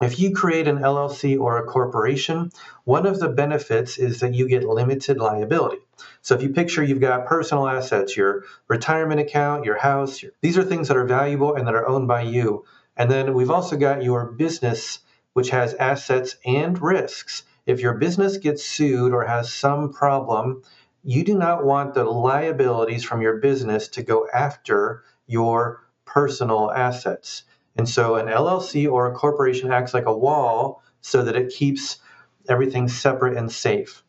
If you create an LLC or a corporation, one of the benefits is that you get limited liability. So if you picture you've got personal assets, your retirement account, your house, these are things that are valuable and that are owned by you. And then we've also got your business, which has assets and risks. If your business gets sued or has some problem, you do not want the liabilities from your business to go after your personal assets. And so an LLC or a corporation acts like a wall so that it keeps everything separate and safe.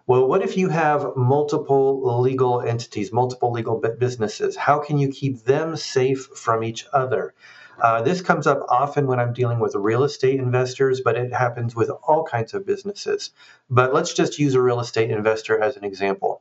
Well, what if you have multiple legal entities, multiple legal businesses? How can you keep them safe from each other? This comes up often when I'm dealing with real estate investors, but it happens with all kinds of businesses. But let's just use a real estate investor as an example.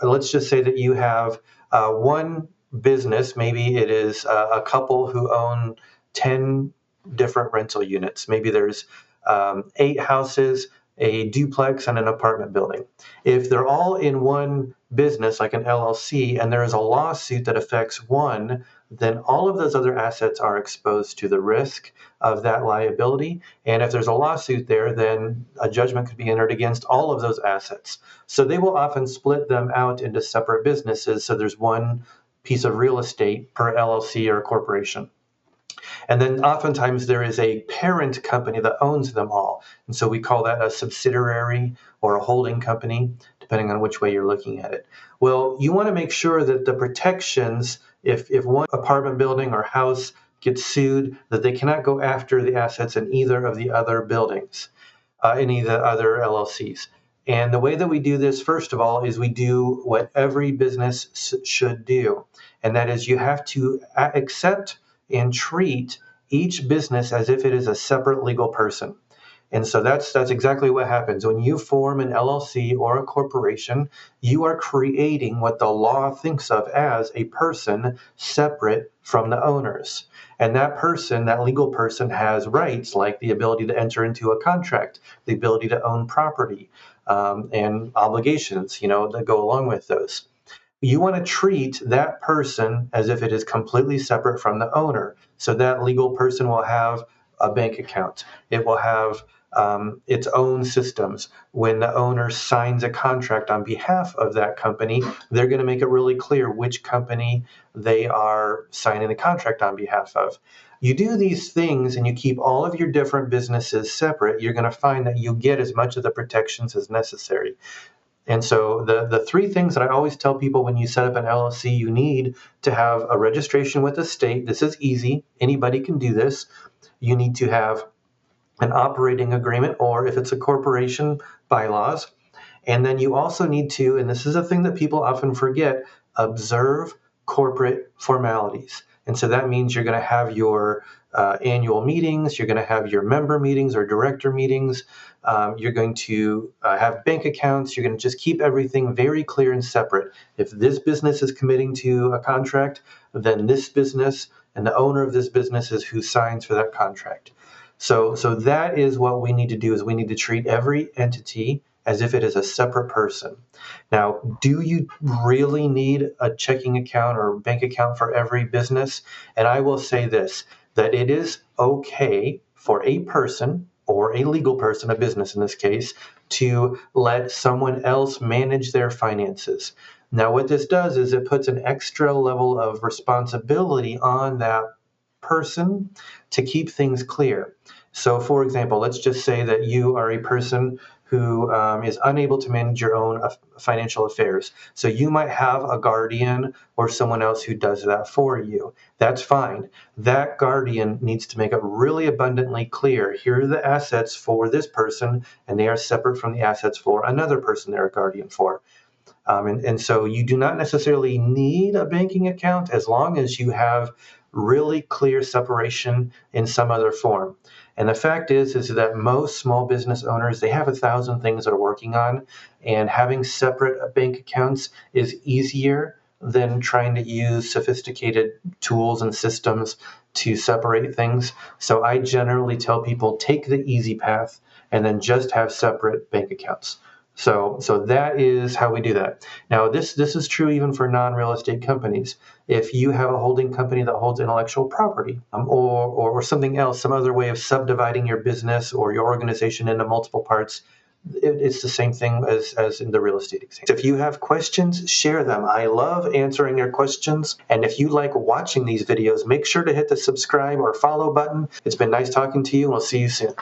Let's just say that you have one business, maybe it is a couple who own 10 different rental units. Maybe there's 8 houses, a duplex, and an apartment building. If they're all in one business, like an LLC, and there is a lawsuit that affects one, then all of those other assets are exposed to the risk of that liability. And if there's a lawsuit there, then a judgment could be entered against all of those assets. So they will often split them out into separate businesses. So there's one piece of real estate per LLC or corporation. And then oftentimes there is a parent company that owns them all. And so we call that a subsidiary or a holding company, depending on which way you're looking at it. Well, you want to make sure that the protections, if one apartment building or house gets sued, that they cannot go after the assets in either of the other buildings, any of the other LLCs. And the way that we do this, first of all, is we do what every business should do. And that is you have to accept and treat each business as if it is a separate legal person. And so that's exactly what happens. When you form an LLC or a corporation, you are creating what the law thinks of as a person separate from the owners. And that person, that legal person, has rights like the ability to enter into a contract, the ability to own property, and obligations, that go along with those. You want to treat that person as if it is completely separate from the owner. So that legal person will have a bank account. It will have its own systems. When the owner signs a contract on behalf of that company, they're going to make it really clear which company they are signing the contract on behalf of. You do these things and you keep all of your different businesses separate, you're going to find that you get as much of the protections as necessary. And so the 3 things that I always tell people when you set up an LLC, you need to have a registration with the state. This is easy. Anybody can do this. You need to have an operating agreement, or if it's a corporation, bylaws. And then you also need to, and this is a thing that people often forget, observe corporate formalities. And so that means you're going to have your annual meetings, you're going to have your member meetings or director meetings, you're going to have bank accounts, you're going to just keep everything very clear and separate. If this business is committing to a contract, then this business and the owner of this business is who signs for that contract. So that is what we need to do, is we need to treat every entity as if it is a separate person. Now, do you really need a checking account or bank account for every business? And I will say this, that it is okay for a person or a legal person, a business in this case, to let someone else manage their finances. Now, what this does is it puts an extra level of responsibility on that person to keep things clear. So, for example, let's just say that you are a person who is unable to manage your own financial affairs. So you might have a guardian or someone else who does that for you. That's fine. That guardian needs to make it really abundantly clear, here are the assets for this person, and they are separate from the assets for another person they're a guardian for. And so you do not necessarily need a banking account as long as you have really clear separation in some other form. And the fact is that most small business owners, they have 1,000 things they're working on, and having separate bank accounts is easier than trying to use sophisticated tools and systems to separate things. So I generally tell people, take the easy path and then just have separate bank accounts. So that is how we do that. Now, this is true even for non-real estate companies. If you have a holding company that holds intellectual property, or something else, some other way of subdividing your business or your organization into multiple parts, it's the same thing as in the real estate example. If you have questions, share them. I love answering your questions. And if you like watching these videos, make sure to hit the subscribe or follow button. It's been nice talking to you, and we'll see you soon.